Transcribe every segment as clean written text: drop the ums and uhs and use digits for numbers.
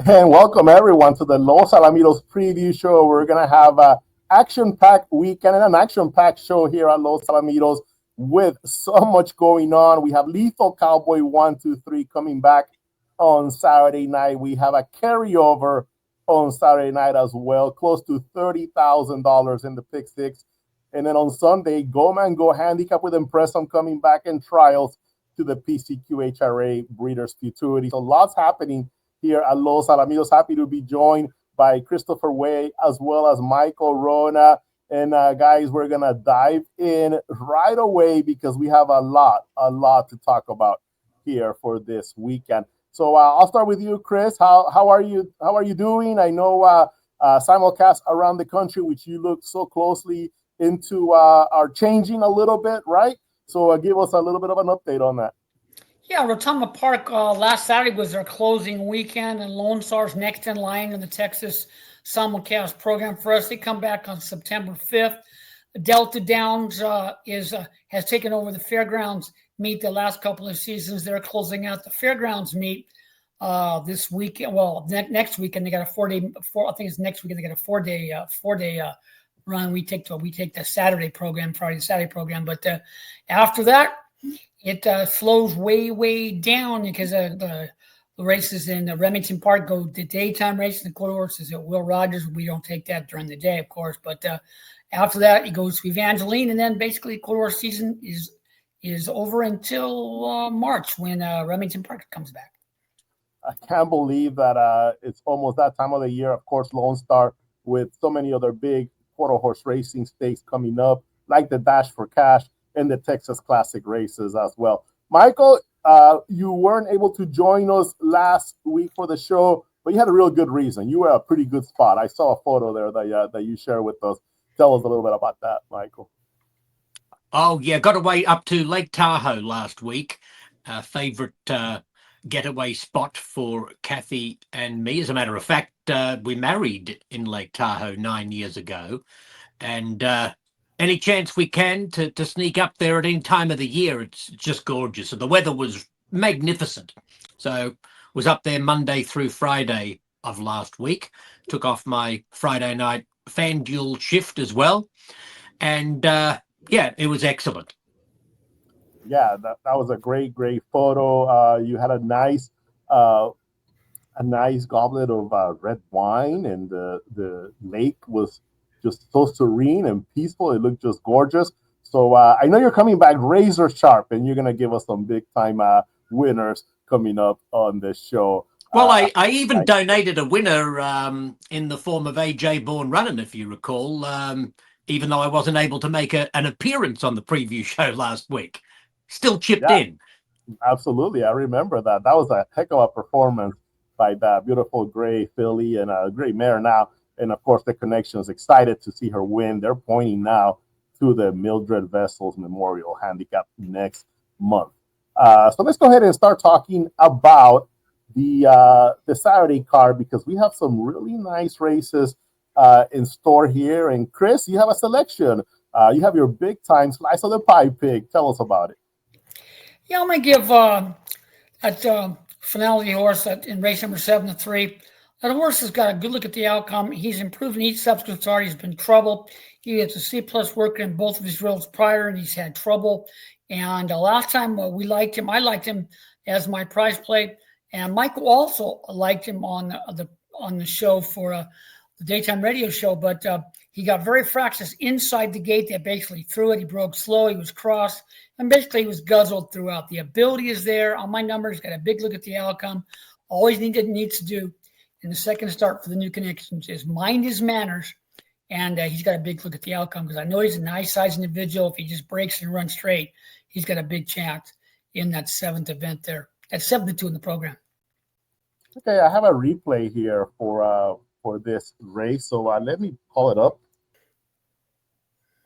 And welcome everyone to the Los Alamitos preview show. We're going to have an action-packed weekend and an action-packed show here at Los Alamitos with so much going on. We have Lethal Cowboy 1, 2, 3 coming back on Saturday night. We have a carryover on Saturday night as well, close to $30,000 in the pick six. And then on Sunday, Go Man Go Handicap with Impressum coming back in trials to the PCQHRA Breeders Futurity. So lots happening here at Los Alamitos. Happy to be joined by Christopher Wade as well as Michael Wrona. And guys, we're going to dive in right away because we have a lot to talk about here for this weekend. So I'll start with you, Chris. How are you doing? I know simulcasts around the country, which you look so closely into, are changing a little bit, right? So give us a little bit of an update on that. Yeah, Rotunda Park last Saturday was their closing weekend, and Lone Star's next in line in the Texas simulcast program for us. They come back on September 5th. Delta Downs has taken over the fairgrounds meet the last couple of seasons. They're closing out the fairgrounds meet this weekend. Well, next weekend they got a 4-day. I think it's next weekend they got a four-day run. We take the Saturday program, Friday Saturday program, but after that, it slows way down because the races in Remington Park go the daytime races. The quarter horses at Will Rogers. We don't take that during the day, of course. But after that, it goes to Evangeline, and then basically quarter horse season is over until March when Remington Park comes back. I can't believe that it's almost that time of the year. Of course, Lone Star with so many other big quarter horse racing stakes coming up, like the Dash for Cash and the Texas Classic races as well. Michael, you weren't able to join us last week for the show, but you had a real good reason. You were a pretty good spot. I saw a photo there that you shared with us. Tell us a little bit about that, Michael. Oh, yeah, got away up to Lake Tahoe last week. Favorite getaway spot for Kathy and me. As a matter of fact, we married in Lake Tahoe 9 years ago. And any chance we can to sneak up there at any time of the year, it's just gorgeous. And the weather was magnificent. So was up there Monday through Friday of last week. Took off my Friday night FanDuel shift as well. And yeah, it was excellent. Yeah, that was a great photo. You had a nice goblet of red wine, and the lake was just so serene and peaceful. It looked just gorgeous. So I know you're coming back razor sharp, and you're going to give us some big time winners coming up on this show. Well, I even donated a winner in the form of AJ Bourne Running, if you recall, even though I wasn't able to make an appearance on the preview show last week. Still chipped in. Absolutely. I remember that. That was a heck of a performance by that beautiful gray filly and a great mare now. And, of course, the Connection's excited to see her win. They're pointing now to the Mildred Vessels Memorial Handicap next month. So let's go ahead and start talking about the Saturday card, because we have some really nice races in store here. And, Chris, you have a selection. You have your big-time slice of the pie pick. Tell us about it. Yeah, I'm going to give that finality horse in race number 7 to 3. That horse has got a good look at the outcome. He's improved in each subsequent start. He's been trouble. He has a C-plus worker in both of his drills prior, and he's had trouble. And last time we liked him. I liked him as my prize play, and Michael also liked him on the show for the daytime radio show. But he got very fractious inside the gate. They basically threw it. He broke slow. He was cross, and basically he was guzzled throughout. The ability is there on my numbers. Got a big look at the outcome. All he needs to do in the second start for the new Connections is mind his manners, and he's got a big look at the outcome, because I know he's a nice size individual. If he just breaks and runs straight, he's got a big chance in that 7th event there. That's 7 to 2 in the program. Okay, I have a replay here for this race, so let me pull it up.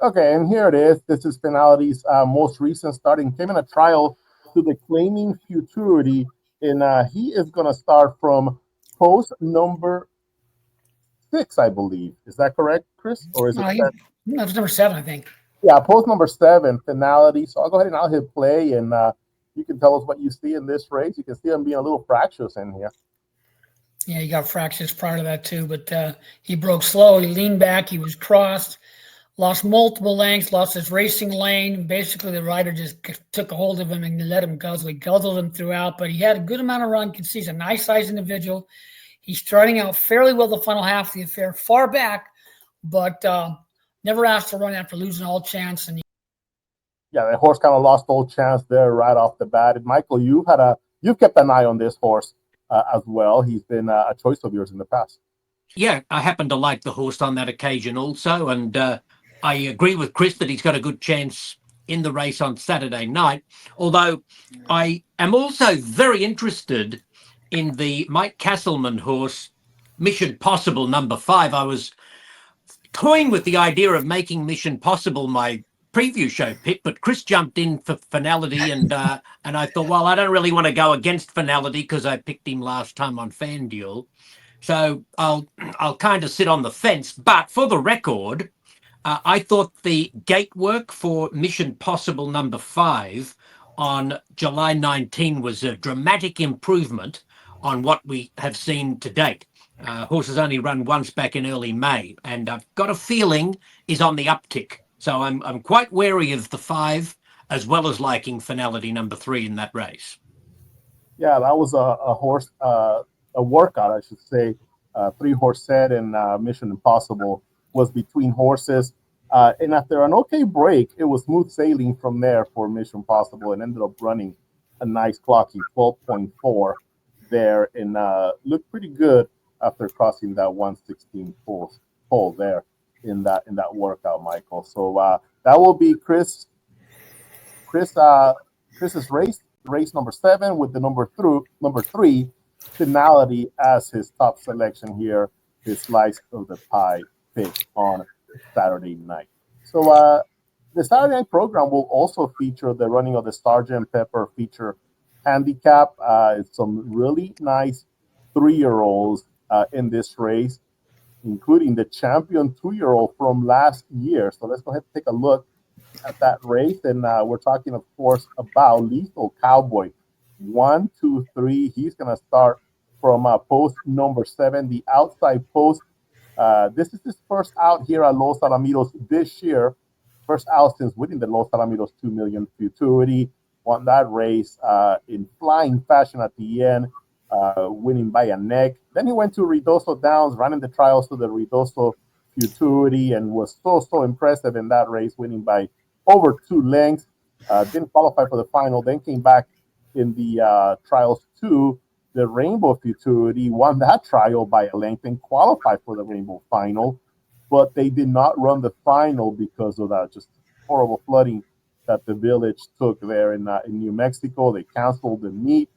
Okay, and here it is. This is Finality's most recent starting. Came in a trial to the Claiming Futurity, and he is going to start from post number 6, I believe. Is that correct, Chris? Or is it that's number 7, I think. Yeah, post number 7, Finality. So I'll go ahead and I'll hit play, and you can tell us what you see in this race. You can see him being a little fractious in here. Yeah, he got fractures prior to that too, but he broke slow. He leaned back. He was crossed, lost multiple lengths, lost his racing lane. Basically, the rider just took a hold of him and let him guzzle. He guzzled him throughout, but he had a good amount of run. You can see he's a nice sized individual. He's starting out fairly well the final half of the affair, far back, but never asked to run after losing all chance. And Yeah, the horse kind of lost all chance there right off the bat. And Michael, you've kept an eye on this horse as well. He's been a choice of yours in the past. Yeah, I happen to like the horse on that occasion also, and I agree with Chris that he's got a good chance in the race on Saturday night. Although I am also very interested in the Mike Castleman horse, Mission Possible #5. I was toying with the idea of making Mission Possible my preview show pick, but Chris jumped in for Finality, and I thought, well, I don't really want to go against Finality because I picked him last time on FanDuel. So I'll kind of sit on the fence. But for the record, I thought the gate work for Mission Possible #5 on July 19 was a dramatic improvement on what we have seen to date. Horse has only run once back in early May, and I've got a feeling is on the uptick. So I'm quite wary of the 5, as well as liking Finality #3 in that race. Yeah, that was a horse, a workout, I should say. 3-horse set and Mission Impossible was between horses. And after an okay break, it was smooth sailing from there for Mission Impossible and ended up running a nice clocking 12.4 there and looked pretty good after crossing that 116 pole there in that workout, Michael. So that will be Chris's race number 7 with the number 3 Finality as his top selection here, his slice of the pie pick on Saturday night. So the Saturday night program will also feature the running of the Sgt Pepper Feature handicap. It's some really nice 3-year-olds in this race, including the champion 2-year-old from last year. So let's go ahead and take a look at that race. And we're talking, of course, about Lethal Cowboy. 1, 2, 3. He's going to start from post number 7, the outside post. This is his first out here at Los Alamitos this year. First out since winning the Los Alamitos 2 million Futurity. Won that race in flying fashion at the end, winning by a neck. Then he went to Ruidoso Downs, running the trials to the Ruidoso Futurity, and was so impressive in that race, winning by over 2 lengths. Didn't qualify for the final, then came back in the trials to the Rainbow Futurity, won that trial by a length and qualified for the Rainbow final, but they did not run the final because of that just horrible flooding that the village took there in New Mexico. They canceled the meet.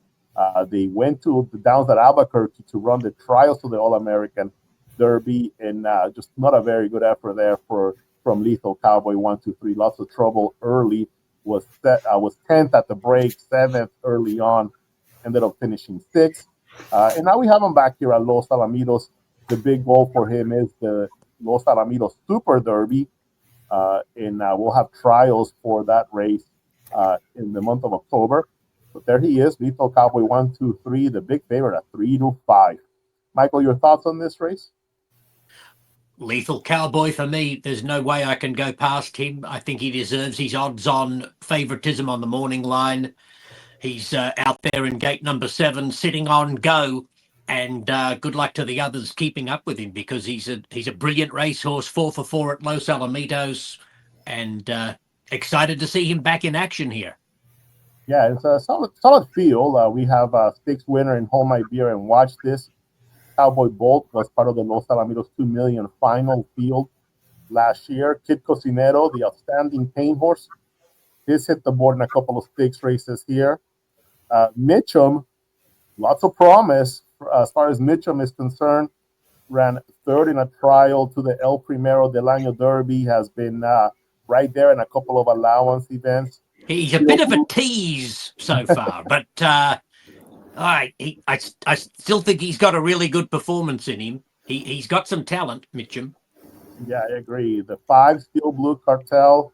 They went to the Downs at Albuquerque to run the trials to the All-American Derby, and just not a very good effort there from Lethal Cowboy. 1, 2, 3, lots of trouble early. Was 10th at the break, 7th early on, ended up finishing 6th. And now we have him back here at Los Alamitos. The big goal for him is the Los Alamitos Super Derby, and we'll have trials for that race in the month of October. But there he is, Lethal Cowboy 1, 2, 3, the big favorite at 3-5. Michael, your thoughts on this race? Lethal Cowboy for me, there's no way I can go past him. I think he deserves his odds-on favoritism on the morning line. He's out there in gate number 7, sitting on Go, and good luck to the others keeping up with him, because he's a brilliant racehorse, 4 for 4 at Los Alamitos, and excited to see him back in action here. Yeah, it's a solid field. We have a stakes winner in Hold My Beer and Watch This. Cowboy Bolt was part of the Los Alamitos 2 million final field last year. Kid Cocinero, the outstanding paint horse, he's hit the board in a couple of stakes races here. Mitchum, lots of promise as far as Mitchum is concerned. Ran 3rd in a trial to the El Primero del Año Derby. Has been right there in a couple of allowance events. He's a bit of a tease so far, but I still think he's got a really good performance in him. He's got some talent, Mitchum. Yeah, I agree. The 5 Steel Blue Cartel.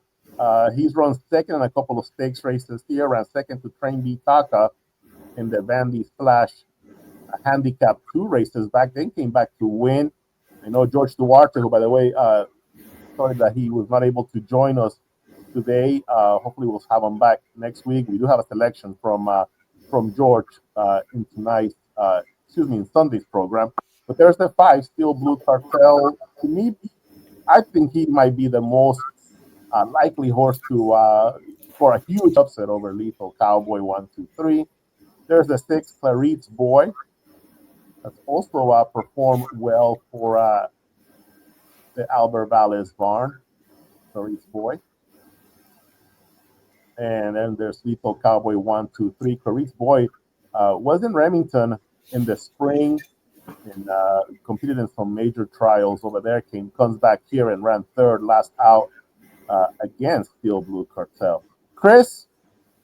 He's run 2nd in a couple of stakes races here. Ran 2nd to Train B Taka in the Vandy Splash a handicap 2 races back, then came back to win. I know George Duarte, who, by the way, sorry that he was not able to join us today. Hopefully, we'll have him back next week. We do have a selection from George in tonight's, in Sunday's program. But there's the 5 Steel Blue Cartel. To me, I think he might be the most likely horse to for a huge upset over Lethal Cowboy 1, 2, 3. There's the 6 Clarit's Boy. That's also performed well for the Albert Valles barn. Clarit's Boy. And then there's Lethal Cowboy 1, 2, 3. Clarit's Boy was in Remington in the spring and competed in some major trials over there. Comes back here and ran 3rd last out against Steel Blue Cartel. Chris,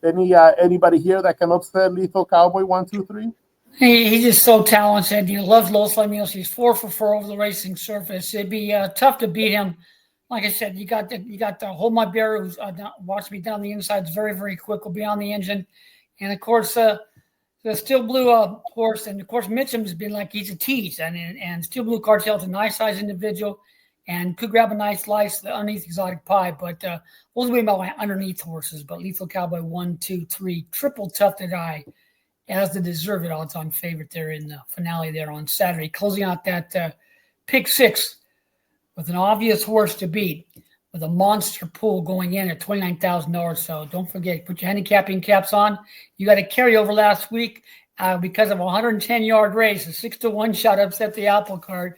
anybody here that can upset Lethal Cowboy 1, 2, 3? He's just so talented. You love Los Laminos. He's 4 for 4 over the racing surface. It'd be tough to beat him. Like I said, you got the Hold My Bear, who's watch me down the inside. It's very, very quick. Will be on the engine, and of course the Steel Blue horse, and of course Mitchum's been like he's a tease, and Steel Blue Cartel's a nice size individual, and could grab a nice slice underneath Exotic Pie. But we'll be about my underneath horses. But Lethal Cowboy 1, 2, 3, triple tufted eye as the deserved odds-on favorite there in the finale there on Saturday, closing out that pick 6. With an obvious horse to beat, with a monster pool going in at $29,000. So don't forget, put your handicapping caps on. You got a carryover last week because of a 110-yard race. A 6-1 shot upset the apple cart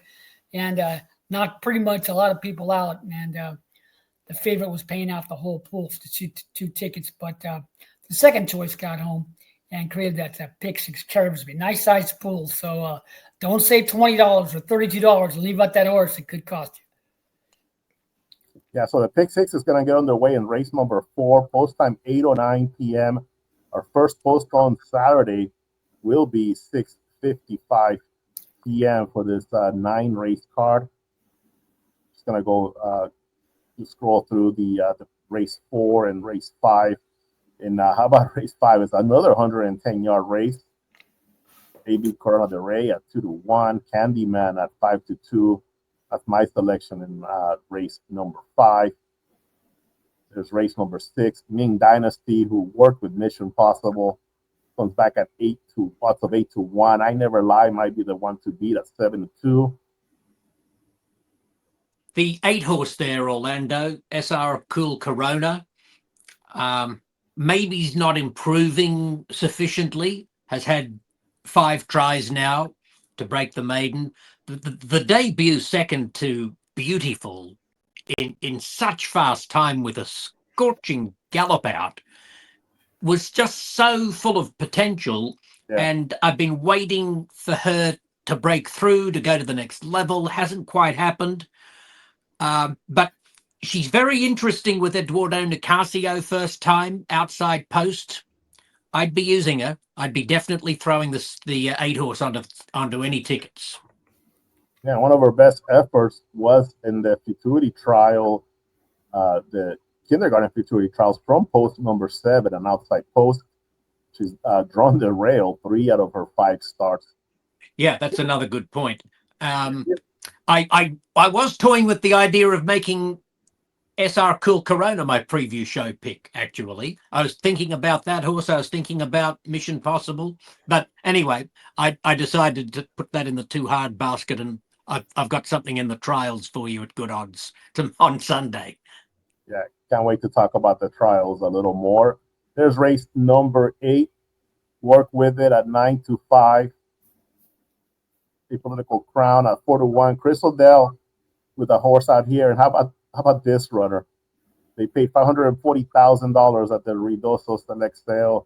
and knocked pretty much a lot of people out. And the favorite was paying out the whole pool for the 2 tickets. But the second choice got home and created that pick 6 carryover. Nice sized pool. So don't save $20 or $32 and leave out that horse. It could cost you. Yeah, so the pick 6 is going to get underway in race number 4, post time 8:09 p.m. Our first post on Saturday will be 6:55 p.m. for this 9 race card. Just going to go scroll through the race 4 and race 5. And how about race 5? It's another 110-yard race. AB Corona de Rey at 2-1, Candyman at 5-2. That's my selection in race number 5. There's race number 6, Ming Dynasty, who worked with Mission Possible, comes back at 8-1. I Never Lie might be the one to beat at 7-2. The 8 horse there, Orlando, SR Cool Corona. Maybe he's not improving sufficiently. Has had 5 tries now to break the maiden. The debut second to Beautiful in such fast time with a scorching gallop out was just so full of potential. Yeah. And I've been waiting for her to break through, to go to the next level. Hasn't quite happened. But she's very interesting with Eduardo Nicasio first time outside post. I'd be using her. I'd be definitely throwing the 8 horse onto any tickets. Yeah, one of our best efforts was in the Futurity trial, the kindergarten Futurity trials from post number 7, an outside post. She's drawn the rail 3 out of her 5 starts. Yeah, that's another good point. I was toying with the idea of making SR Cool Corona my preview show pick, actually. I was thinking about that horse. I was thinking about Mission Possible. But anyway, I decided to put that in the too hard basket, and I've got something in the trials for you at good odds on Sunday. Yeah, can't wait to talk about the trials a little more. There's race number 8. Work with it at 9-5. A Political Crown at 4-1. Chris Odell with a horse out here. And how about this runner? They paid $540,000 at the Ruidoso Select Sale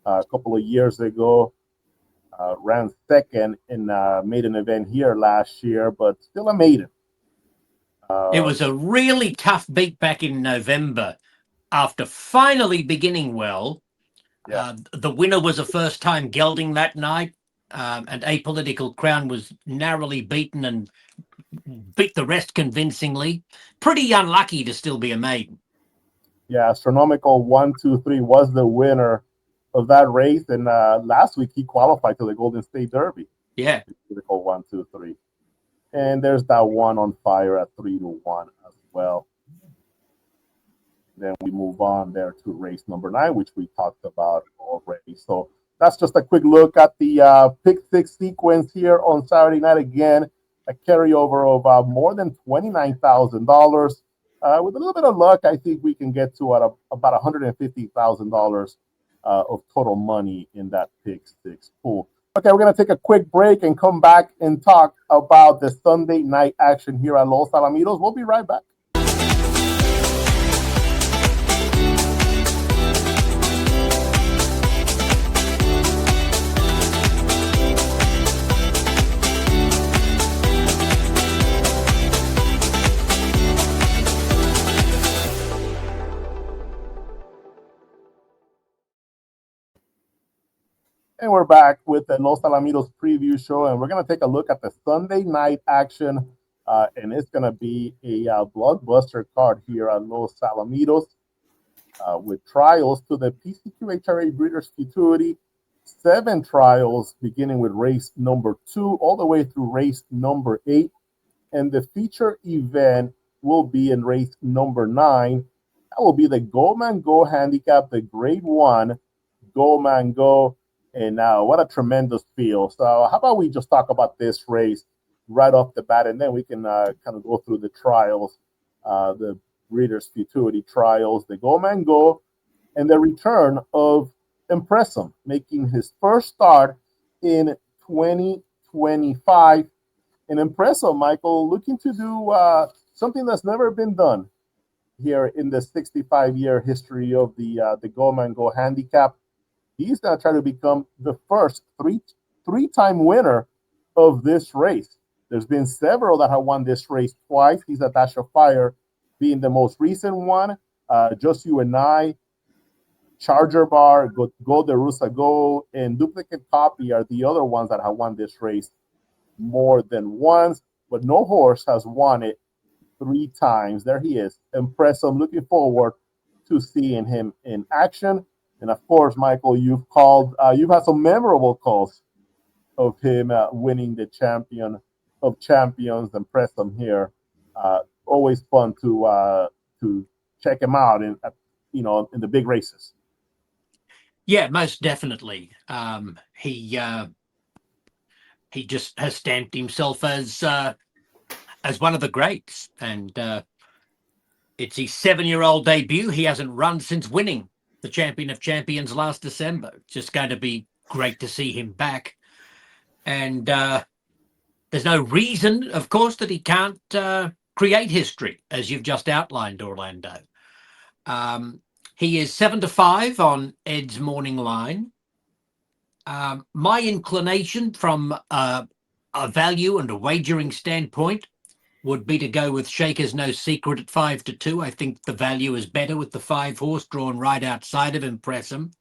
a couple of years ago. Ran second in a maiden event here last year, but still a maiden. It was a really tough beat back in November after finally beginning well. Yeah. The winner was a first-time gelding that night, and Apolitical Crown was narrowly beaten and beat the rest convincingly. Pretty unlucky to still be a maiden. Yeah, Astronomical 1, 2, 3 was the winner of that race, and last week he qualified to the Golden State Derby. Yeah. Critical 1, 2, 3. And there's that one on fire at 3-1 as well. Then we move on there to race number 9, which we talked about already. So that's just a quick look at the pick six sequence here on Saturday night. Again, a carryover of more than $29,000. With a little bit of luck, I think we can get to about $150,000 of total money in that pick six pool. Okay, we're going to take a quick break and come back and talk about the Sunday night action here at Los Alamitos. We'll be right back. And we're back with the Los Alamitos preview show, and we're going to take a look at the Sunday night action, and it's going to be a blockbuster card here at Los Alamitos with trials to the PCQHRA Breeders Futurity, 7 trials beginning with race number 2 all the way through race number 8, and the feature event will be in race number 9. That will be the Go Man Go Handicap, the Grade 1 Go Man Go. And what a tremendous field. So how about we just talk about this race right off the bat, and then we can kind of go through the trials, the Breeders' Futurity trials, the Go Man Go, and the return of Impressum, making his first start in 2025. And Impressum, Michael, looking to do something that's never been done here in the 65-year history of the Go Man Go Handicap. He's going to try to become the first three-time winner of this race. There's been several that have won this race twice. He's a Dash of Fire being the most recent one. Just You and I, Charger Bar, Go De Rusa Go, and Duplicate Copy are the other ones that have won this race more than once. But no horse has won it 3 times. There he is. Impressive. Looking forward to seeing him in action. And of course, Michael, you've had some memorable calls of him winning the champion of champions, and Preston here. Always fun to check him out in the big races. Yeah, most definitely. He just has stamped himself as one of the greats, and it's his 7-year-old debut. He hasn't run since winning the Champion of Champions last December. It's just going to be great to see him back. And there's no reason, of course, that he can't create history, as you've just outlined, Orlando. He is 7-5 on Ed's morning line. My inclination from a value and a wagering standpoint would be to go with Shaker's No Secret at 5-2. I think the value is better with the 5 horse drawn right outside of Impressum.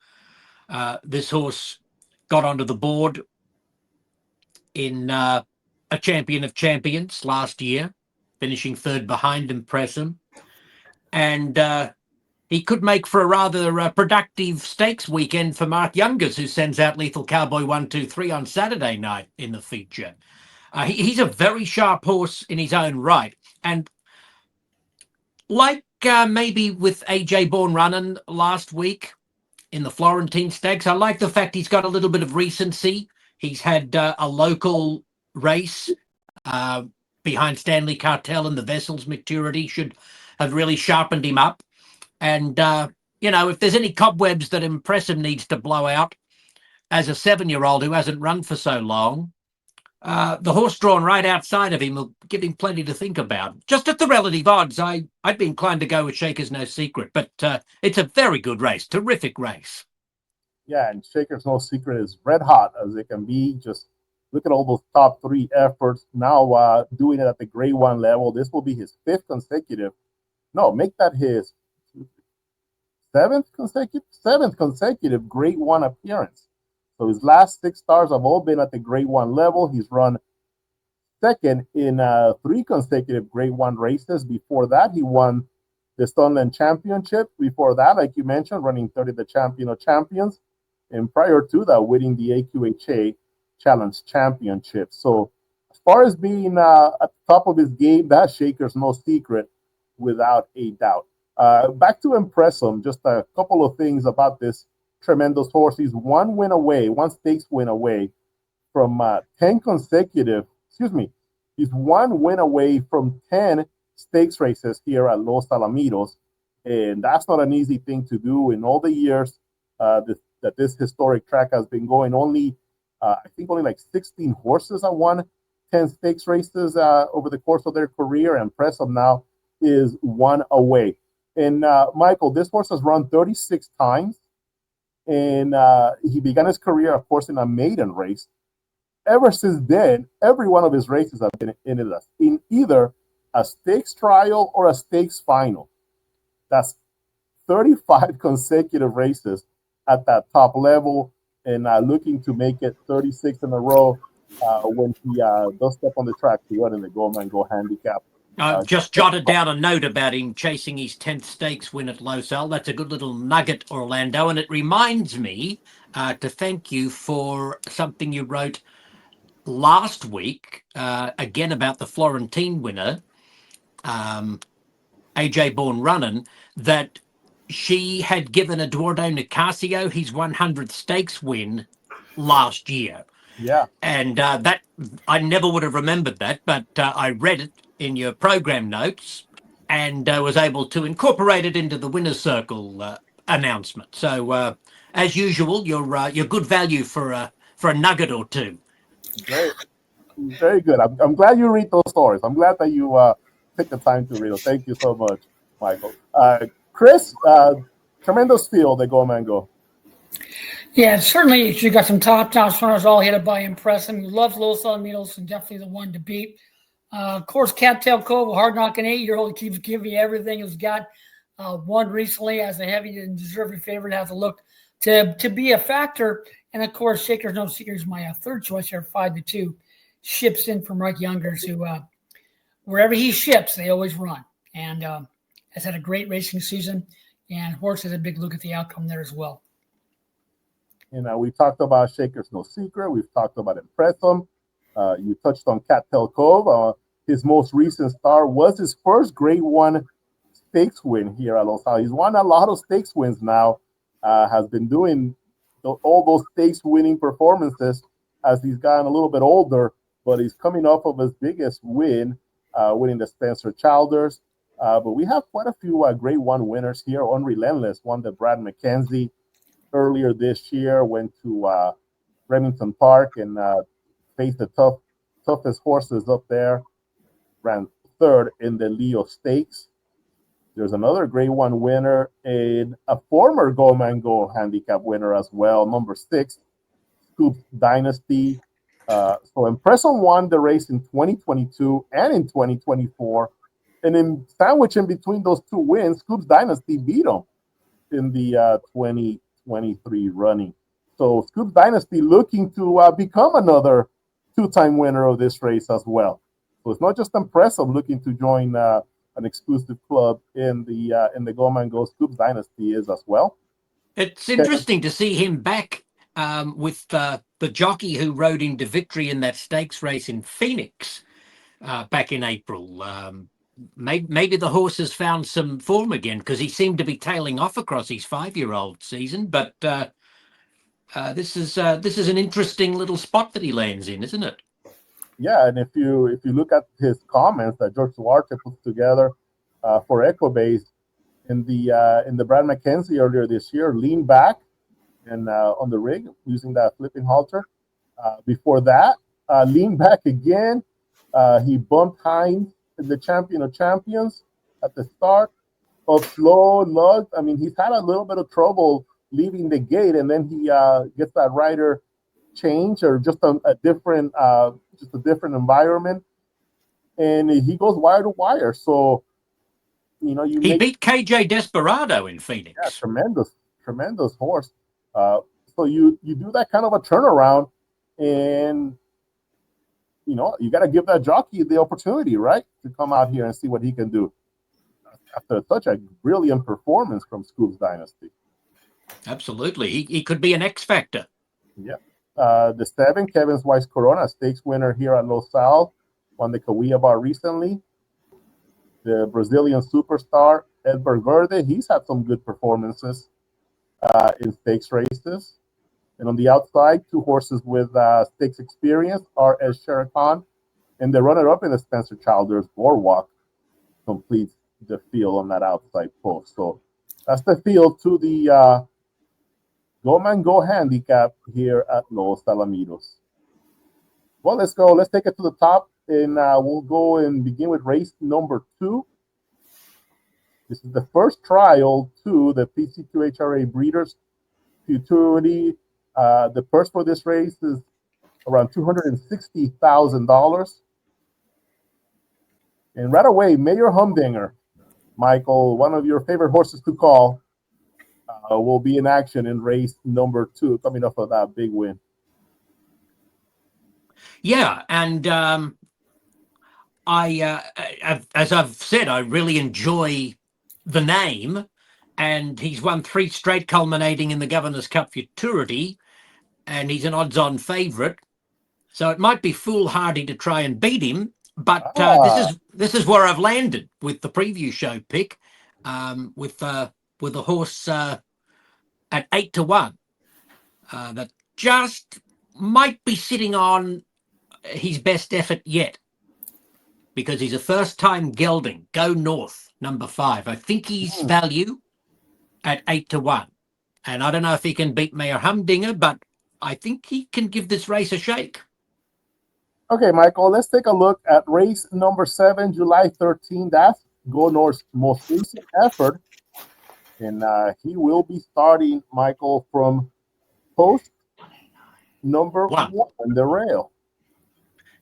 This horse got onto the board in a Champion of Champions last year, finishing 3rd behind Impressum. And he could make for a rather productive stakes weekend for Mark Youngers, who sends out Lethal Cowboy 1, 2, 3 on Saturday night in the feature. He's a very sharp horse in his own right. And like maybe with AJ Bourne running last week in the Florentine Stakes, I like the fact he's got a little bit of recency. He's had a local race behind Stanley Cartel, and the Vessel's maturity should have really sharpened him up. And, if there's any cobwebs that Impressum needs to blow out as a 7-year-old who hasn't run for so long, the horse drawn right outside of him will give him plenty to think about. Just at the relative odds, I'd be inclined to go with Shaker's No Secret, but it's a very good race, terrific race. Yeah, and Shaker's No Secret is red hot as it can be. Just look at all those top 3 efforts. Now doing it at the grade 1 level. This will be his 5th consecutive. No, make that his 7th consecutive grade 1 appearance. So his last 6 stars have all been at the grade 1 level. He's run 2nd in 3 consecutive grade 1 races. Before that, he won the Sunland Championship. Before that, like you mentioned, running 3rd at the Champion of Champions. And prior to that, winning the AQHA Challenge Championship. So as far as being at the top of his game, that Shaker's no secret, without a doubt. Back to impress him, just a couple of things about this tremendous horse. He's one stakes win away from 10 consecutive, he's one win away from 10 stakes races here at Los Alamitos. And that's not an easy thing to do in all the years that this historic track has been going. I think only like 16 horses have won 10 stakes races over the course of their career, and Presum now is one away. And Michael, this horse has run 36 times, and he began his career, of course, in a maiden race. Ever since then, every one of his races have been in either a stakes trial or a stakes final. That's 35 consecutive races at that top level, and looking to make it 36 in a row when he does step on the track to run in the Go Man Go Handicap. Just jotted down a note about him chasing his 10th stakes win at Los Al. That's a good little nugget, Orlando, and it reminds me to thank you for something you wrote last week, again about the Florentine winner, AJ Born Runnin', that she had given Eduardo Nicasio his 100th stakes win last year. Yeah. And that I never would have remembered that, but I read it in your program notes and was able to incorporate it into the winner's circle announcement. So as usual, you're good value for a nugget or two. Very, very good. I'm glad you read those stories. I'm glad that you take the time to read them. Thank you so much, Michael. Chris, tremendous field at Go Man Go. Yeah, certainly you got some top-notch runners all headed by Impressum. Who loves Los Alamitos and definitely the one to beat. Of course, Cattail Cove, a hard-knocking 8-year-old, keeps giving you everything. Has got won recently as a heavy and deserving favorite. Has to look to be a factor. And of course, Shaker's No Secret is my third choice here, 5-2. Ships in from Mike Youngers, who wherever he ships, they always run. And has had a great racing season. And horse has a big look at the outcome there as well. We talked about Shaker's No Secret. We've talked about Impressum. You touched on Cattail Cove. His most recent star was his first Grade 1 stakes win here at Los Al. He's won a lot of stakes wins now. Has been doing all those stakes winning performances as he's gotten a little bit older, but he's coming off of his biggest win, winning the Spencer Childers. But we have quite a few Grade 1 winners here. Unrelentless won the Brad McKenzie earlier this year, went to Remington Park and faced the toughest horses up there, ran third in the Leo Stakes. There's another Grade 1 winner and a former Go Man Go Handicap winner as well, number 6, Scoops Dynasty. So Impressum won the race in 2022 and in 2024. And in sandwich in between those two wins, Scoops Dynasty beat him in the 2023 running. So Scoops Dynasty looking to become another 2-time winner of this race as well. So it's not just Impressum looking to join an exclusive club in the Go Man Go. Scoops Dynasty is as well. It's interesting to see him back with the jockey who rode into victory in that stakes race in Phoenix back in April. Maybe the horse has found some form again, because he seemed to be tailing off across his 5-year-old season. But this is an interesting little spot that he lands in, isn't it? Yeah, and if you look at his comments that George Duarte put together for Equibase in the Brad McKenzie earlier this year, lean back and on the rig using that flipping halter. Before that, lean back again. He bumped Hines in the Champion of Champions at the start of slow lugs. I mean, he's had a little bit of trouble leaving the gate, and then he gets that rider change or just a different environment, and he goes wire to wire. So he beat KJ Desperado in Phoenix. Yeah, tremendous horse. So you do that kind of a turnaround, and you got to give that jockey the opportunity, right, to come out here and see what he can do after such a brilliant performance from Scoops Dynasty. Absolutely, he could be an X factor. Yeah. The 7, Kevin's Wise Corona, stakes winner here at Los Al, won the Cahuilla Bar recently. The Brazilian superstar, Edberg Verde, he's had some good performances in stakes races. And on the outside, 2 horses with stakes experience, R.S. Sheraton, and the runner-up in the Spencer Childers Boardwalk completes the field on that outside post. So that's the field to the Go Man Go Handicap here at Los Alamitos. Well, let's go. Let's take it to the top, and we'll go and begin with race number 2. This is the first trial to the PCQHRA Breeders Futurity. The purse for this race is around $260,000. And right away, Mayor Humdinger, Michael, one of your favorite horses to call, will be in action in race number 2, coming off of that big win. Yeah, and as I've said, I really enjoy the name, and he's won 3 straight, culminating in the Governor's Cup Futurity, and he's an odds-on favourite. So it might be foolhardy to try and beat him, but this is where I've landed with the preview show pick, with the horse at 8-1. That just might be sitting on his best effort yet, because he's a first-time gelding. Go North, number 5. I think he's value at 8-1, and I don't know if he can beat Mayor Humdinger, but I think he can give this race a shake. Okay, Michael, let's take a look at race number 7, July 13. That's Go North's most recent effort, and he will be starting, Michael, from post number 1, the rail.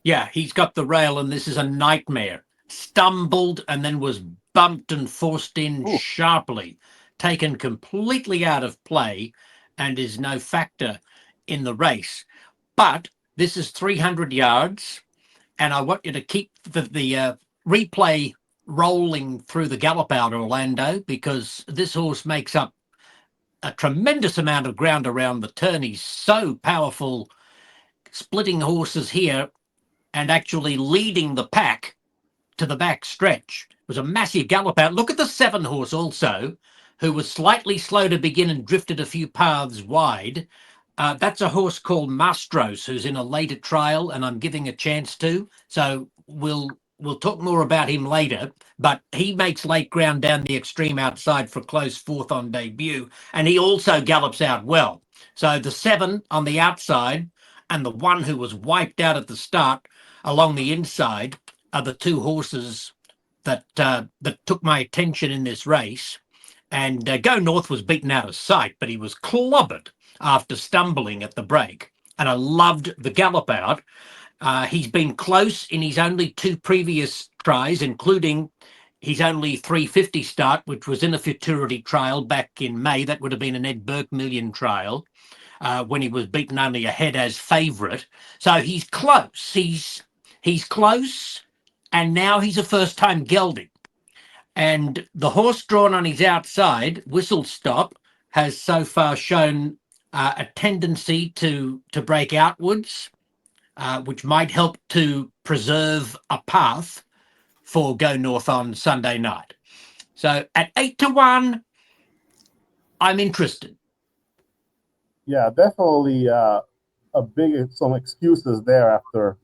Yeah, he's got the rail, and this is a nightmare. Stumbled and then was bumped and forced in sharply, taken completely out of play, and is no factor in the race. But this is 300 yards, and I want you to keep the replay rolling through the gallop out, Orlando, because this horse makes up a tremendous amount of ground around the turn. He's so powerful, splitting horses here and actually leading the pack to the back stretch. It was a massive gallop out. Look at the 7 horse also, who was slightly slow to begin and drifted a few paths wide. That's a horse called Mastros, who's in a later trial, and I'm giving a chance to. So we'll talk more about him later. But he makes late ground down the extreme outside for close 4th on debut, and he also gallops out well. So the 7 on the outside and the 1 who was wiped out at the start along the inside are the 2 horses that took my attention in this race. And Go North was beaten out of sight, but he was clobbered after stumbling at the break. And I loved the gallop out. He's been close in his only 2 previous tries, including his only 350 start, which was in a futurity trial back in May. That would have been an Ed Burke Million trial, when he was beaten only a head as favourite. So he's close. He's close, and now he's a first-time gelding. And the horse drawn on his outside, Whistle Stop, has so far shown a tendency to break outwards, which might help to preserve a path for Go North on Sunday night. So at 8-1, I'm interested. Yeah, definitely some excuses there after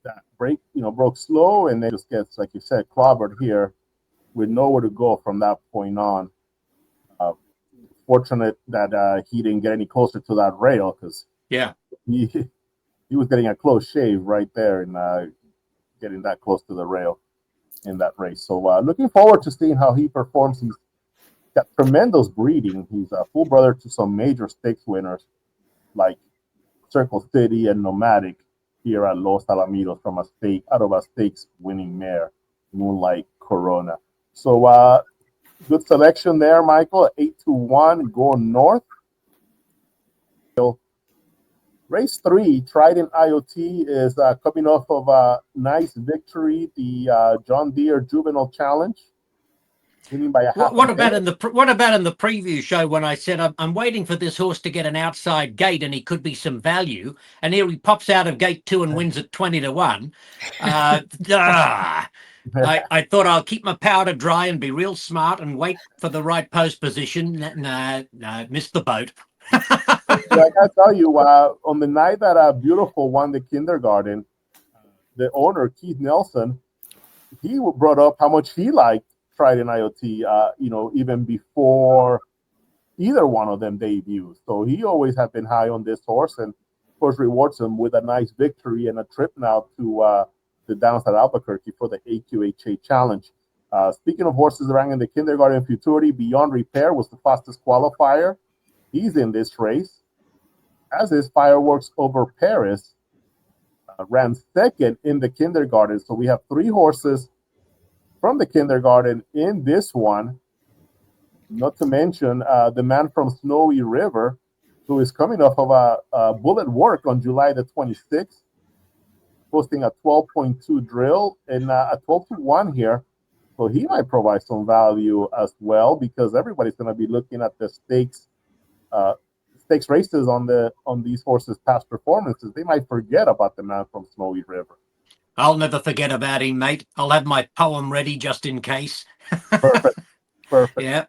that break, broke slow, and then just gets, like you said, clobbered here with nowhere to go from that point on. Fortunate that he didn't get any closer to that rail, because he was getting a close shave right there and getting that close to the rail in that race. So looking forward to seeing how he performs. He's got tremendous breeding. He's a full brother to some major stakes winners like Circle City and Nomadic here at Los Alamitos out of a stakes winning mare, Moonlight Corona. So good selection there, Michael. 8-1, Go North. Race 3, Trident IoT, is coming off of a nice victory, the John Deere Juvenile Challenge. You mean by a half What a about day? in the what about in the preview show when I said I'm waiting for this horse to get an outside gate and he could be some value, and here he pops out of gate 2 and wins at 20-1. I thought I'll keep my powder dry and be real smart and wait for the right post position. No, missed the boat. Yeah, I gotta tell you, on the night that Beautiful won the kindergarten, the owner Keith Nelson, he brought up how much he liked Trident IoT. Even before either one of them debuted. So he always had been high on this horse, and of course rewards him with a nice victory and a trip now to the Downs at Albuquerque for the AQHA Challenge. Speaking of horses around in the kindergarten futurity, Beyond Repair was the fastest qualifier. He's in this race, as is Fireworks Over Paris. Ran second in the kindergarten. So we have 3 horses from the kindergarten in this one. Not to mention the man from Snowy River, who is coming off of a bullet work on July the 26th, posting a 12.2 drill and a 12-1 here. So he might provide some value as well, because everybody's going to be looking at the stakes races on these horses' past performances. They might forget about the man from Snowy River. I'll never forget about him, mate. I'll have my poem ready just in case. Perfect. Yeah.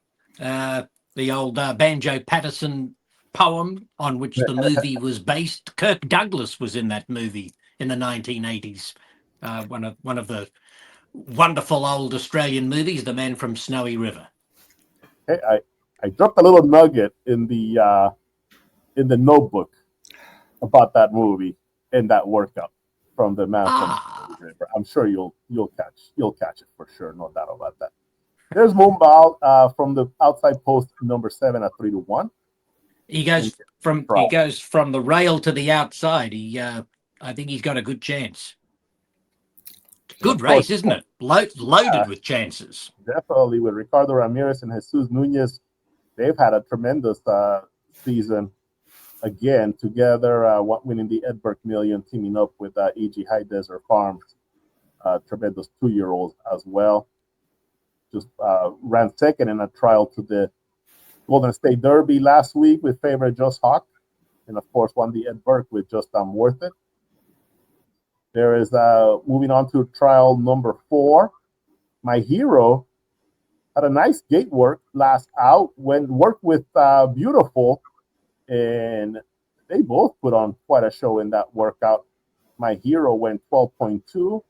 The old Banjo Patterson poem on which the movie was based. Kirk Douglas was in that movie in the 1980s. One of the wonderful old Australian movies, The Man from Snowy River. Hey, I dropped a little nugget in the notebook about that movie and that workout from the man from Snowy River. I'm sure you'll catch it for sure, no doubt about that. There's Moonbal from the outside post, number 7 at 3-1. He goes from the rail to the outside. I think he's got a good chance. Good race, isn't it? Loaded with chances. Definitely, with Ricardo Ramirez and Jesus Nunez, they've had a tremendous season again together, winning the Edberg Million, teaming up with E.G. High Desert Farms, tremendous 2-year-olds as well. Just ran second in a trial to the Golden State Derby last week with favorite Just Hawk, and of course won the Edberg with Just Worth It. There is moving on to trial number 4. My Hero had a nice gate work last out, worked with Beautiful, and they both put on quite a show in that workout. My Hero went 12.2.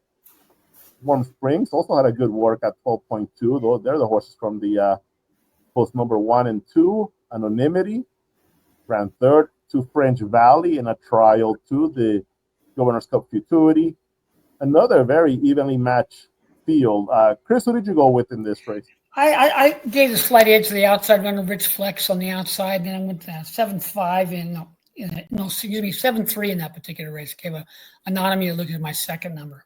Warm Springs also had a good work at 12.2. Though they're the horses from the post number 1 and 2. Anonymity ran third to French Valley in a trial to the Governor's Cup Futurity. Another very evenly matched field. Chris, who did you go with in this race? I gave a slight edge to the outside runner, Rich Flex on the outside. Then I went to 7-5 and 7-3 in that particular race. Gave a anonymity to look at my second number.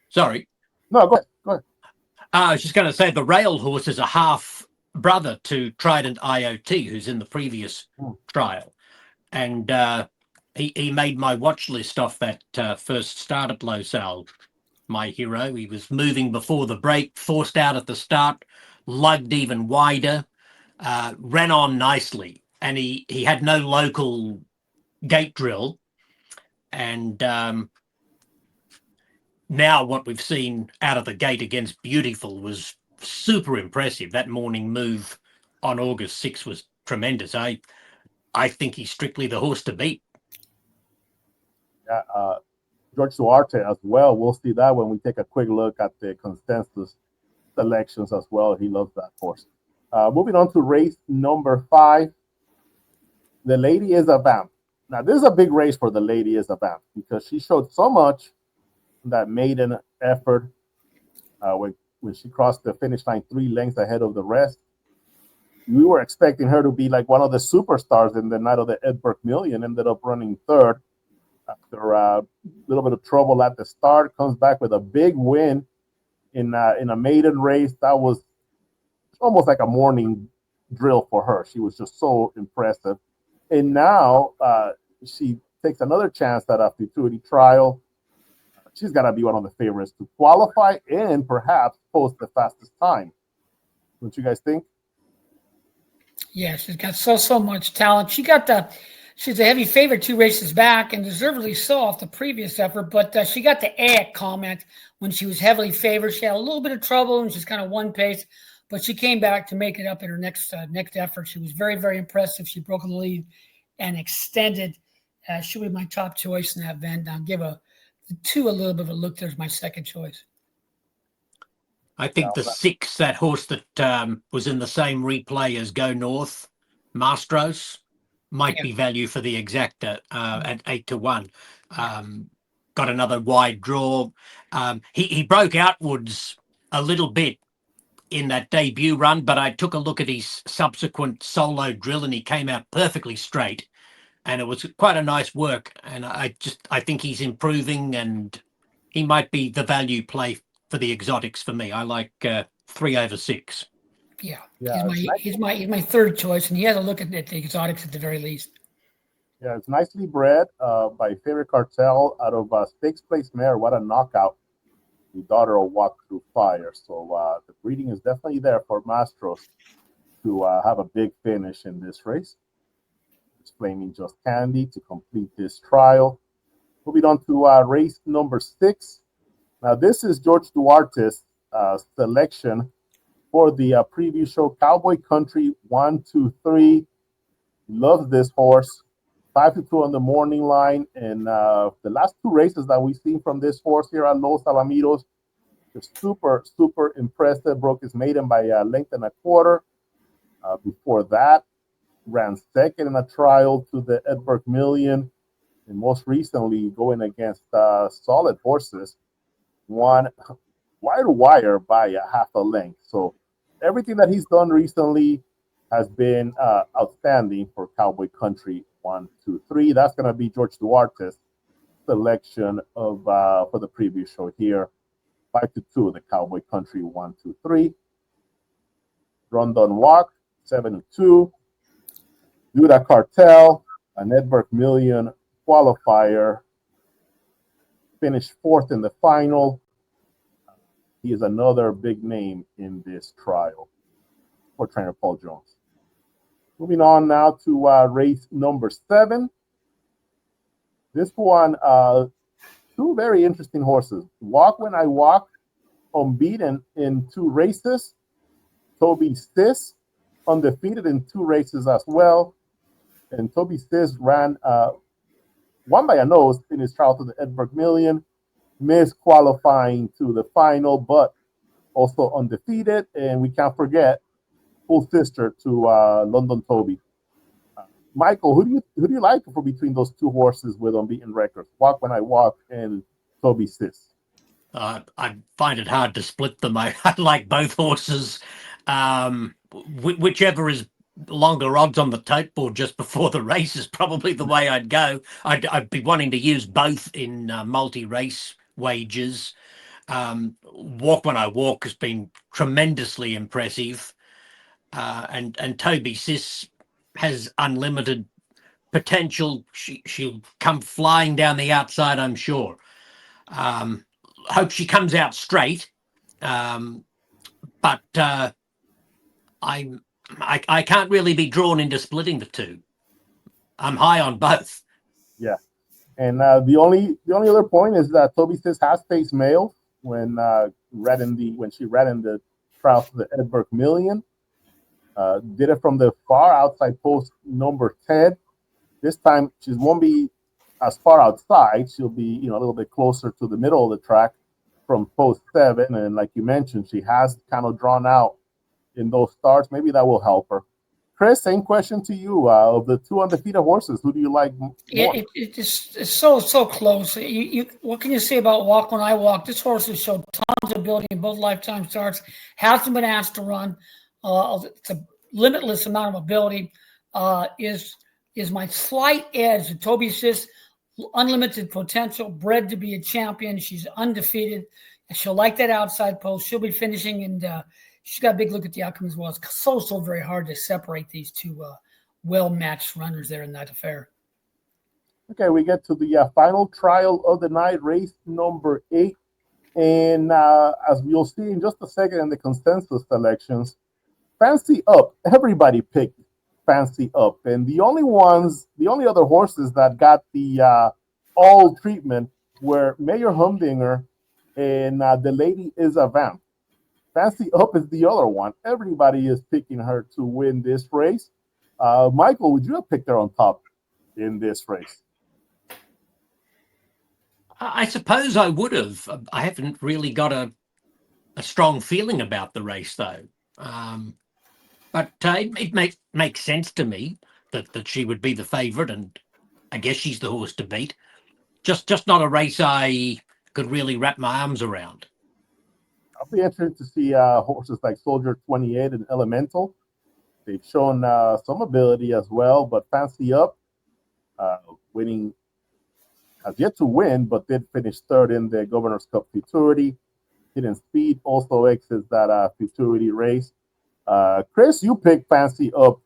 Sorry. No, go ahead. I was just going to say the rail horse is a half brother to Trident IoT, who's in the previous trial, and he made my watch list off that first start at Low Sal. My Hero. He was moving before the break, forced out at the start, lugged even wider, ran on nicely, and he had no local gate drill. And now what we've seen out of the gate against Beautiful was super impressive. That morning move on August 6th was tremendous. I think he's strictly the horse to beat. Yeah, George Duarte as well. We'll see that when we take a quick look at the consensus selections as well. He loves that horse. Moving on to race number 5. The Lady is a Vamp. Now, this is a big race for the Lady is a Vamp because she showed so much in that maiden effort when she crossed the finish line 3 lengths ahead of the rest. We were expecting her to be like one of the superstars in the night of the Edberg Million. Ended up running third after a little bit of trouble at the start. Comes back with a big win in a maiden race. That was almost like a morning drill for her. She was just so impressive. And now she takes another chance at a futurity trial. she's got to be one of the favorites to qualify and perhaps post the fastest time. Don't you guys think? Yeah, she's got so much talent. She's a heavy favorite 2 races back, and deservedly so off the previous effort. But she got the AX comment when she was heavily favored. She had a little bit of trouble, and she's kind of one pace, but she came back to make it up in her next effort. She was very, very impressive. She broke the lead and extended. She'll be my top choice in that event. I'll give the 2 a little bit of a look. There's my second choice. I think the 6, that horse that was in the same replay as Go North, Mastros, might be value for the exacta at 8-1. Got another wide draw. He broke outwards a little bit in that debut run, but I took a look at his subsequent solo drill and he came out perfectly straight, and it was quite a nice work. And I think he's improving, and he might be the value play for the exotics for me. I like 3/6. Yeah, he's my third choice, and he has a look at the exotics at the very least. Yeah, it's nicely bred by Favorite Cartel out of Stakes Place Mare. What a knockout. The daughter will walk through fire. So the breeding is definitely there for Mastros to have a big finish in this race. It's Flaming Just Candy to complete this trial. Moving on to race number 6. Now, this is George Duarte's selection for the preview show, Cowboy Country 1-2-3. Loves this horse. 5-2 on the morning line. And the last 2 races that we've seen from this horse here at Los Alamitos, just super, super impressive. Broke his maiden by a length and a quarter. Before that, ran second in a trial to the Edberg Million. And most recently, going against solid horses, won wire to wire by a half a length. So everything that he's done recently has been outstanding for Cowboy Country 1-2-3. That's going to be George Duarte's selection of for the preview show here. 5-2, the Cowboy Country 1-2-3. Run Done Walk 7-2. Do That Cartel, an Edberg Million qualifier. Finished 4th in the final. He is another big name in this trial for trainer Paul Jones. Moving on now to race number 7. This one, 2 very interesting horses. Walk When I Walk, unbeaten in 2 races. Toby Sis, undefeated in 2 races as well. And Toby Sis ran won by a nose in his trial to the Edberg Million, missed qualifying to the final, but also undefeated. And we can't forget full sister to London Toby. Michael, who do you like for between those 2 horses with unbeaten records? Walk When I Walk and Toby Sis. I find it hard to split them. I like both horses. Whichever is longer odds on the tote board just before the race is probably the way I'd go. I'd be wanting to use both in multi-race wagers. Walk When I Walk has been tremendously impressive. And Toby Sis has unlimited potential. She'll come flying down the outside, I'm sure. Hope she comes out straight. But I can't really be drawn into splitting the 2. I'm high on both. Yeah, and the only other point is that Toby Sis has faced male when she ran in the trial for the Edberg Million. Did it from the far outside post number 10. This time she won't be as far outside. She'll be a little bit closer to the middle of the track from post 7. And like you mentioned, she has kind of drawn out in those starts. Maybe that will help her. Chris, same question to you. Of the 2 undefeated horses, who do you like more? It's so close. What can you say about Walk When I Walk? This horse has showed tons of ability in both lifetime starts. Hasn't been asked to run. It's a limitless amount of ability. Is my slight edge to Toby Sis. Unlimited potential, bred to be a champion. She's undefeated. She'll like that outside post. She'll be finishing, and she's got a big look at the outcome as well. It's so very hard to separate these 2 well-matched runners there in that affair. Okay, we get to the final trial of the night, race number 8. And as we'll see in just a second in the consensus selections, Fancy Up, everybody picked Fancy Up. And the only other horses that got the all treatment were Mayor Humdinger and the Lady is a Vamp. Fancy Up is the other one. Everybody is picking her to win this race. Michael, would you have picked her on top in this race? I suppose I would have. I haven't really got a strong feeling about the race, though. But it makes sense to me that she would be the favourite, and I guess she's the horse to beat. Just not a race I could really wrap my arms around. I'll be interested to see horses like Soldier 28 and Elemental. They've shown some ability as well, but Fancy Up, winning, has yet to win, but did finish third in the Governor's Cup Futurity. Hidden Speed also exits that Futurity race. Chris, you picked Fancy Up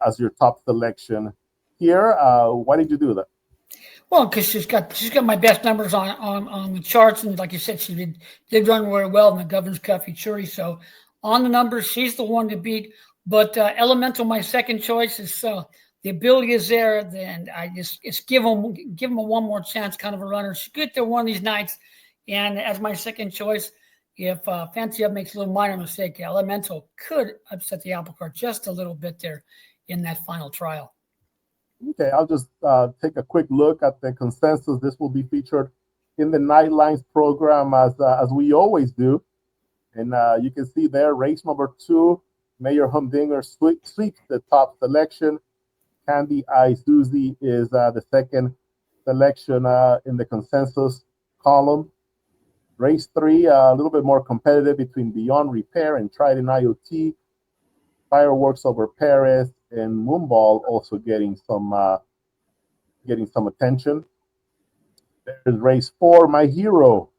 as your top selection here. Why did you do that? Well, because she's got my best numbers on the charts, and like you said, she did run very well in the Governor's Cup Futurity. So on the numbers, she's the one to beat. But Elemental, my second choice, is the ability is there. Then I just give them a one more chance, kind of a runner. She's good there one of these nights. And as my second choice, if Fancy Up makes a little minor mistake, Elemental could upset the apple cart just a little bit there in that final trial. Okay, I'll just take a quick look at the consensus. This will be featured in the Nightlines program as we always do. And you can see there, race number 2, Mayor Humdinger sweeps the top selection. Candy Eye Susie is the second selection in the consensus column. Race 3, a little bit more competitive between Beyond Repair and Trident IoT. Fireworks Over Paris and Moonball also getting some attention. There's race 4, My Hero.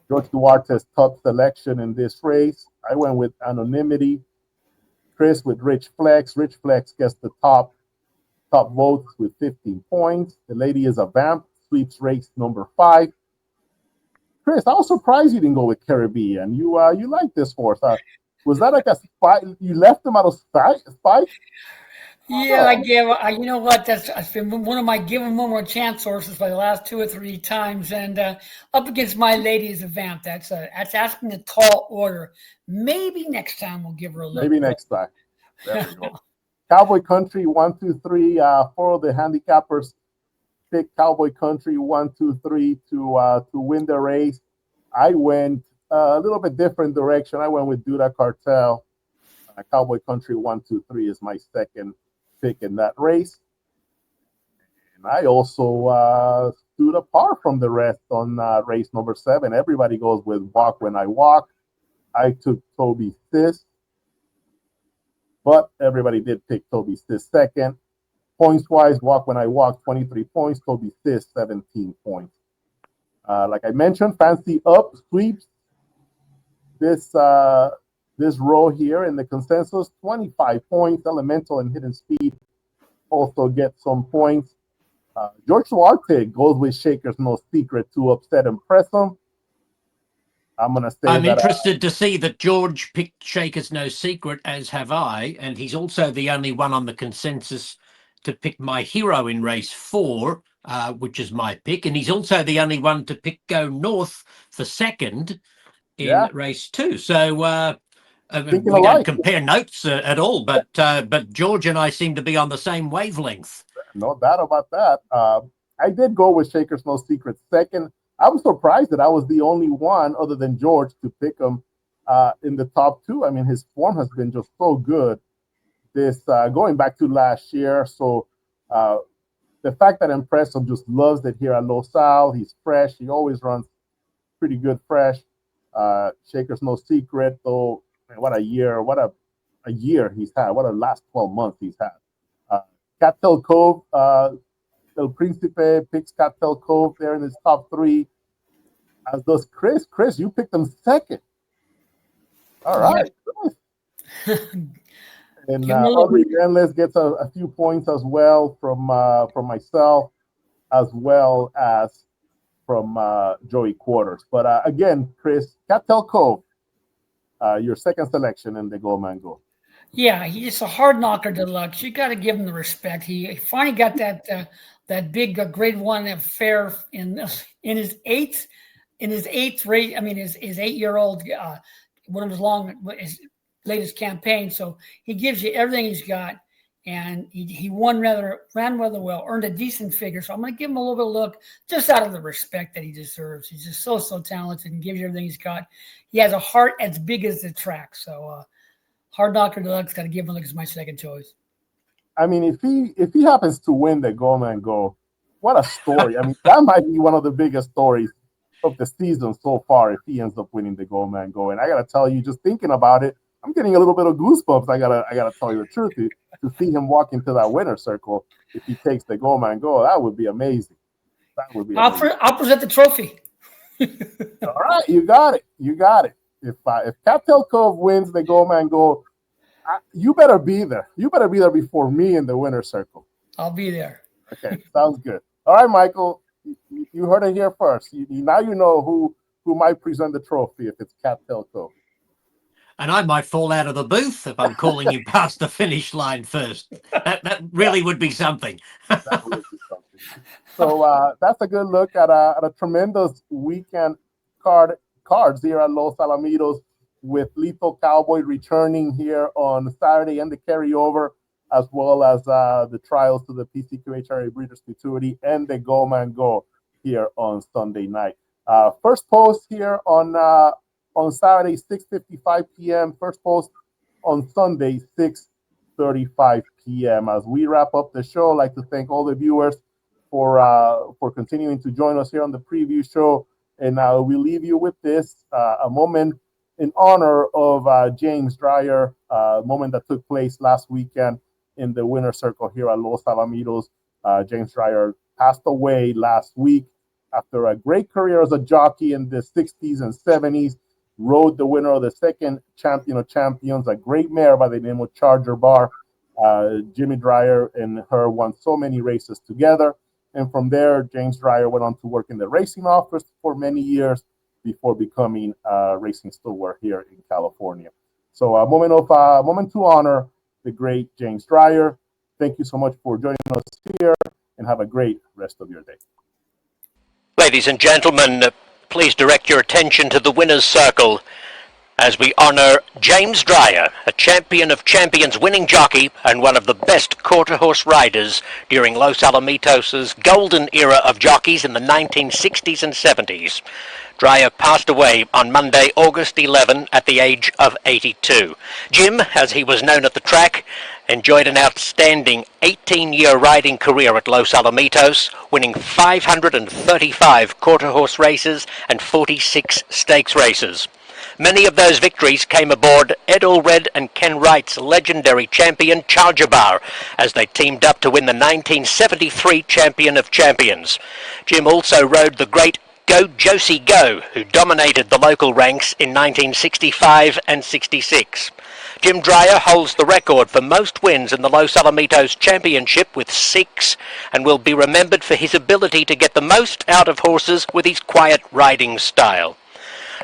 George Duarte's top selection in this race. I went with Anonymity. Chris with Rich Flex. Rich Flex gets the top votes with 15 points. The Lady is a Vamp sweeps race number 5. Chris, I was surprised you didn't go with Caribbean. You like this horse. Was that like a spite? You left him out of spite? Yeah, you know what? That's been one of my give him one more chance horses by the last 2 or 3 times, and up against My Lady is a Vamp. That's asking a tall order. Maybe next time we'll give her a little. Maybe next time. There we go. Cowboy Country 1, 2, 3. 4 of the handicappers picked Cowboy Country 1, 2, 3 to win the race. I went a little bit different direction. I went with Duda Cartel. Cowboy Country 1, 2, 3 is my second pick in that race. And I also stood apart from the rest on race number 7. Everybody goes with Walk When I Walk. I took Toby Sis, but everybody did pick Toby Sis second. Points wise, Walk When I Walk, 23 points. Toby Sis, 17 points. Like I mentioned, Fancy Up sweeps this row here in the consensus, 25 points. Elemental and Hidden Speed also get some points. George Duarte goes with Shaker's No Secret to upset and press him. I'm interested to see that George picked Shaker's No Secret, as have I, and he's also the only one on the consensus to pick My Hero in race 4, which is my pick, and he's also the only one to pick Go North for second in race 2. So we don't compare notes at all, but George and I seem to be on the same wavelength. No doubt about that. I did go with Shaker's No Secret second. I was surprised that I was the only one other than George to pick him in the top 2. I mean, his form has been just so good this going back to last year. So the fact that Impressive just loves it here at Los Al. He's fresh. He always runs pretty good fresh. Shaker's No Secret, though. Man, what a year he's had. What a last 12 months he's had. Cattail Cove, El Principe picks Cattail Cove there in his top 3. As does Chris. Chris, you picked him second. All right. Yeah. And Give him a look. Unrelentless gets a few points as well from myself, as well as from Joey Quarters. But again, Chris, Cattail Cove, your second selection in the Go Man Go. Yeah, he's a hard knocker deluxe. You got to give him the respect. He finally got that big grade one affair in his eighth race. I mean, his 8-year-old one of his latest campaign. So he gives you everything he's got, and he ran rather well, earned a decent figure. So I'm going to give him a little bit of look, just out of the respect that he deserves. He's just so talented and gives you everything he's got. He has a heart as big as the track. So. Hard Knocker Deluxe, got to give him a look as my second choice. I mean, if he happens to win the Go Man Go, what a story! I mean, that might be one of the biggest stories of the season so far if he ends up winning the Go Man Go. And I gotta tell you, just thinking about it, I'm getting a little bit of goosebumps. I gotta tell you the truth. To see him walk into that winner's circle if he takes the Go Man Go, that would be amazing. That would be amazing. I'll present the trophy. All right, you got it. You got it. If Cattail Cove wins the Go Man Go, you better be there. You better be there before me in the winner's circle. I'll be there. Okay, sounds good. All right, Michael, you heard it here first. Now you know who might present the trophy if it's Cattail Cove. And I might fall out of the booth if I'm calling you past the finish line first. That really would be something. That would be something. So that's a good look at a tremendous weekend cards here at Los Alamitos, with Lethal Cowboy returning here on Saturday and the carryover, as well as the trials to the PCQHRA Breeders Futurity and the Go Man Go here on Sunday night. First post here on Saturday, 6:55 p.m. First post on Sunday, 6:35 p.m. As we wrap up the show, I'd like to thank all the viewers for continuing to join us here on the preview show. And we leave you with this, a moment in honor of James Dreyer, a moment that took place last weekend in the winner's circle here at Los Alamitos. James Dreyer passed away last week after a great career as a jockey in the 60s and 70s. Rode the winner of the second Champion of Champions, a great mare by the name of Charger Bar. Jimmy Dreyer and her won so many races together. And from there, James Dreyer went on to work in the racing office for many years before becoming a racing steward here in California. So a moment to honor the great James Dreyer. Thank you so much for joining us here, and have a great rest of your day. Ladies and gentlemen, please direct your attention to the winner's circle as we honor James Dreyer, a champion of champions winning jockey and one of the best quarter horse riders during Los Alamitos' golden era of jockeys in the 1960s and 70s. Dreyer passed away on Monday, August 11, at the age of 82. Jim, as he was known at the track, enjoyed an outstanding 18-year riding career at Los Alamitos, winning 535 quarter horse races and 46 stakes races. Many of those victories came aboard Ed Allred and Ken Wright's legendary champion Charger Bar as they teamed up to win the 1973 Champion of Champions. Jim also rode the great Go Josie Go, who dominated the local ranks in 1965 and 66. Jim Dreyer holds the record for most wins in the Los Alamitos Championship with 6, and will be remembered for his ability to get the most out of horses with his quiet riding style.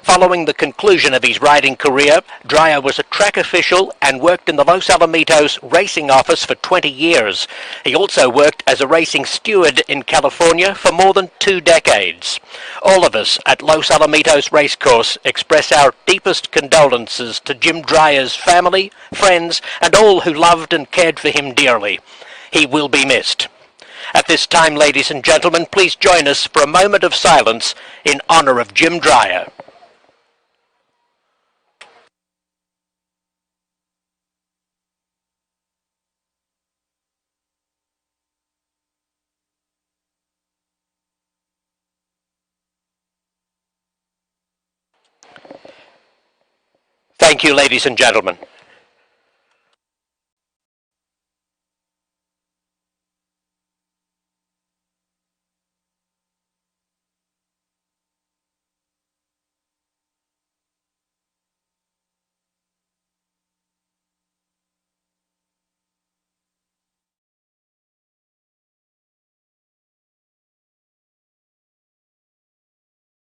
Following the conclusion of his riding career, Dreyer was a track official and worked in the Los Alamitos racing office for 20 years. He also worked as a racing steward in California for more than 2 decades. All of us at Los Alamitos Racecourse express our deepest condolences to Jim Dreyer's family, friends, and all who loved and cared for him dearly. He will be missed. At this time, ladies and gentlemen, please join us for a moment of silence in honor of Jim Dreyer. Thank you, ladies and gentlemen.